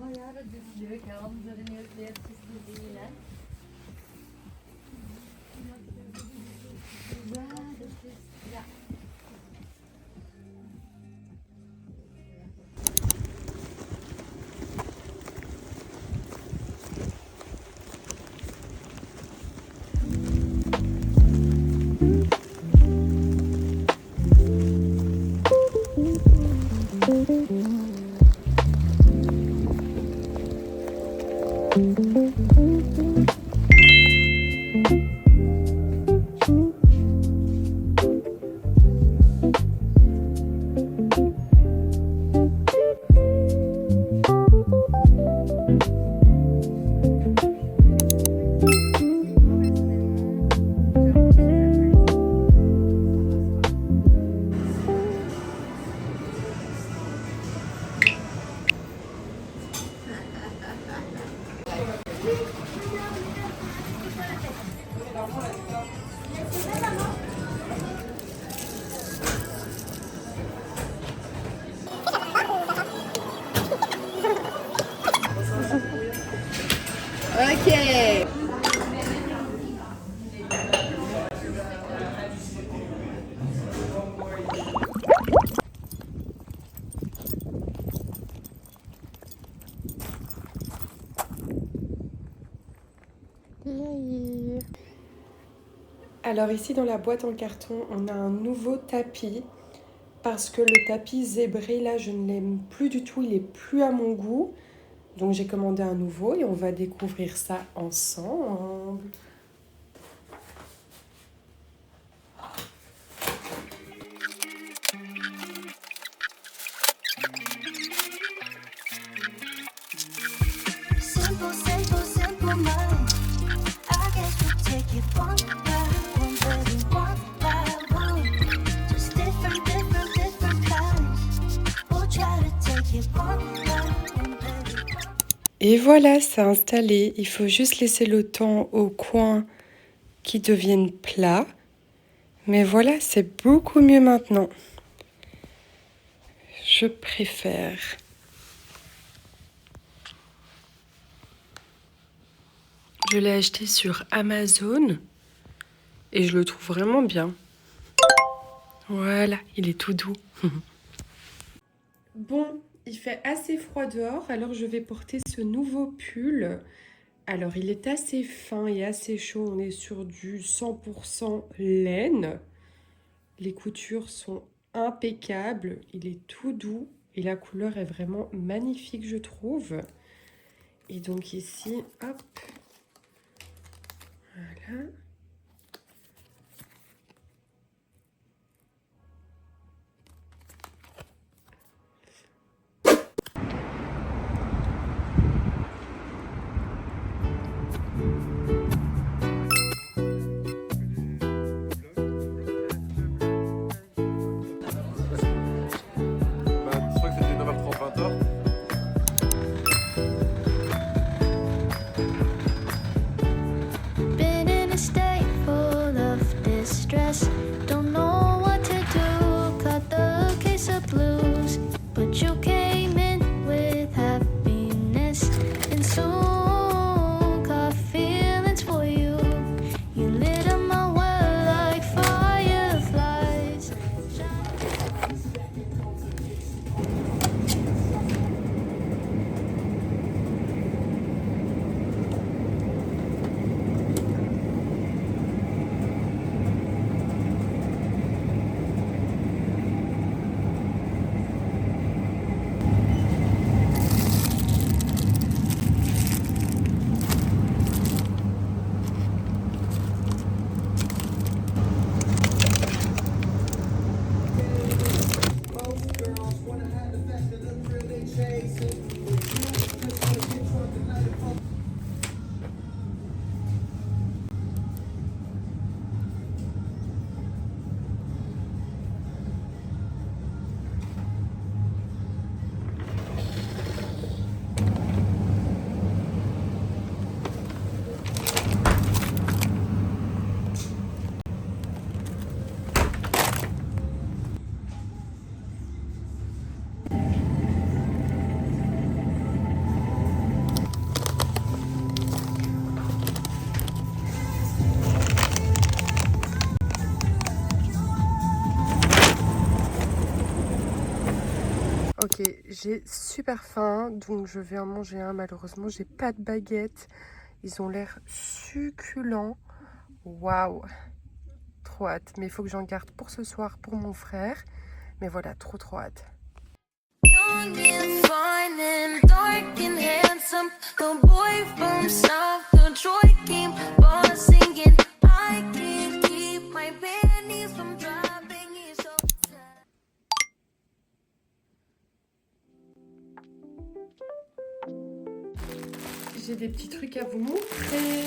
Bayağı düzlüyor ki omuzların yüzleri çizgi değil. Okay. Alors ici dans la boîte en carton, on a un nouveau tapis parce que le tapis zébré là, je ne l'aime plus du tout, il est plus à mon goût. Donc j'ai commandé un nouveau et on va découvrir ça ensemble. Simple, simple, simple mind. I guess we'll take it one by one, baby, one by one. Just different, different, different kinds. We'll try to take it one by one, baby. Et voilà, c'est installé. Il faut juste laisser le temps aux coins qui deviennent plats. Mais voilà, c'est beaucoup mieux maintenant. Je préfère. Je l'ai acheté sur Amazon et je le trouve vraiment bien. Voilà, il est tout doux. Bon, il fait assez froid dehors, alors je vais porter ce nouveau pull. Alors, il est assez fin et assez chaud. On est sur du 100% laine. Les coutures sont impeccables. Il est tout doux et la couleur est vraiment magnifique, je trouve. Et donc ici, hop. Voilà. Je crois que c'était 9h30, 20h. Been in a state full of distress. Don't know what to do. Cut the case of blues. But you came in with happiness. And soon got feeling Ok, j'ai super faim, donc je vais en manger un. Malheureusement, j'ai pas de baguette. Ils ont l'air succulents. Waouh, trop hâte. Mais il faut que j'en garde pour ce soir pour mon frère. Mais voilà, trop hâte. Young and fine and dark and handsome, the boy from South Detroit came buzzing and I can't keep my panties from dropping. He's so sad. J'ai des petits trucs à vous montrer.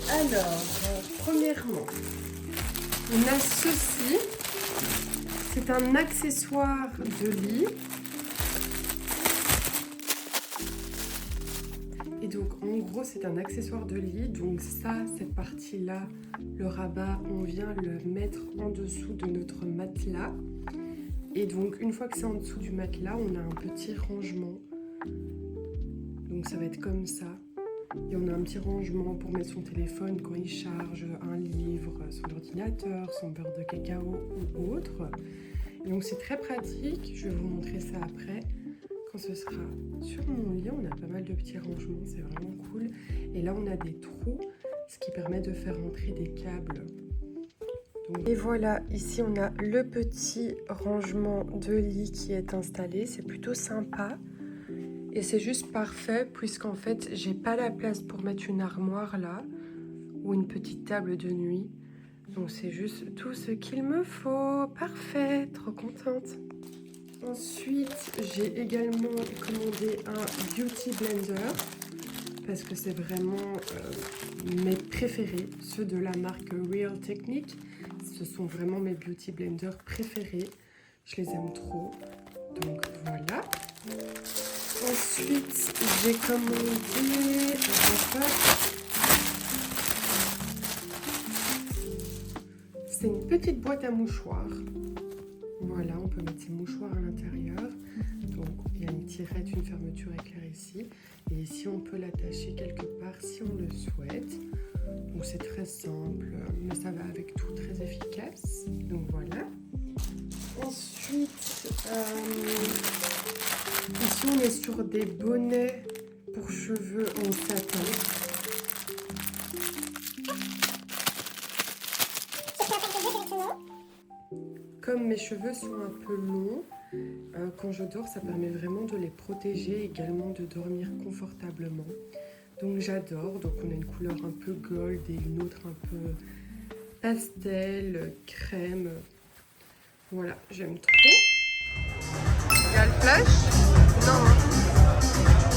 Alors, premièrement, on a ceci. C'est un accessoire de lit. Et donc, en gros, c'est un accessoire de lit. Donc ça, cette partie-là, le rabat, on vient le mettre en dessous de notre matelas. Et donc, une fois que c'est en dessous du matelas, on a un petit rangement. Donc, ça va être comme ça. Et on a un petit rangement pour mettre son téléphone quand il charge, un livre, son ordinateur, son beurre de cacao ou autre. Et donc c'est très pratique, je vais vous montrer ça après. Quand ce sera sur mon lit, on a pas mal de petits rangements, c'est vraiment cool. Et là on a des trous, ce qui permet de faire entrer des câbles. Donc... Et voilà, ici on a le petit rangement de lit qui est installé, c'est plutôt sympa. Et c'est juste parfait puisqu'en fait, j'ai pas la place pour mettre une armoire là ou une petite table de nuit. Donc c'est juste tout ce qu'il me faut. Parfait, trop contente. Ensuite, j'ai également commandé un Beauty Blender parce que c'est vraiment mes préférés, ceux de la marque Real Technique. Ce sont vraiment mes Beauty Blenders préférés. Je les aime trop. Donc voilà. Ensuite, j'ai commandé c'est une petite boîte à mouchoirs. Voilà, on peut mettre ses mouchoirs à l'intérieur. Donc, il y a une tirette, une fermeture éclair ici. Et ici, on peut l'attacher quelque part si on le souhaite. Donc, c'est très simple, mais ça va avec tout, très efficace. Donc, voilà. Ensuite, ici on est sur des bonnets pour cheveux en satin. Comme mes cheveux sont un peu longs, quand je dors, ça permet vraiment de les protéger, également de dormir confortablement. Donc j'adore. Donc on a une couleur un peu gold et une autre un peu pastel, crème. Voilà, j'aime trop. Il y a le flash ? Non.